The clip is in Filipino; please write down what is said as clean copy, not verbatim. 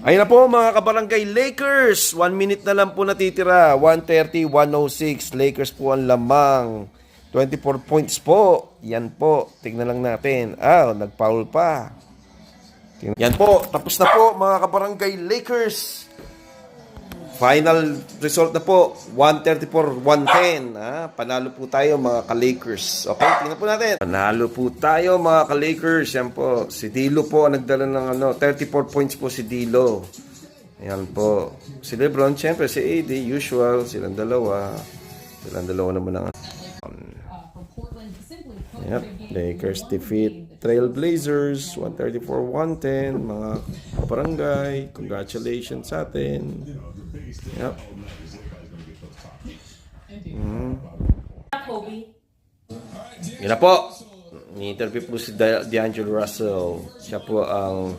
Ayun na po mga kabarangay, Lakers. 1 minute na lang po natitira. 1:30, 1:06. Lakers po ang lamang. 24 points po. Yan po. Tingnan lang natin. Nag-foul pa. Yan po. Tapos na po mga kabarangay, Lakers. Final result na po. 134-110. Panalo po tayo mga ka-Lakers. Okay, tingnan po natin. Panalo po tayo mga ka-Lakers. Yan po. Si Dilo po ang nagdala ng 34 points po si Dilo. Yan po. Si Lebron, syempre si AD, usual. Silang dalawa. Silang dalawa naman ang Lakers defeat Trailblazers 134-110. Mga barangay, congratulations sa atin. Yep. Yan na po. Ni-interview po si D'Angelo Russell. Siya po ang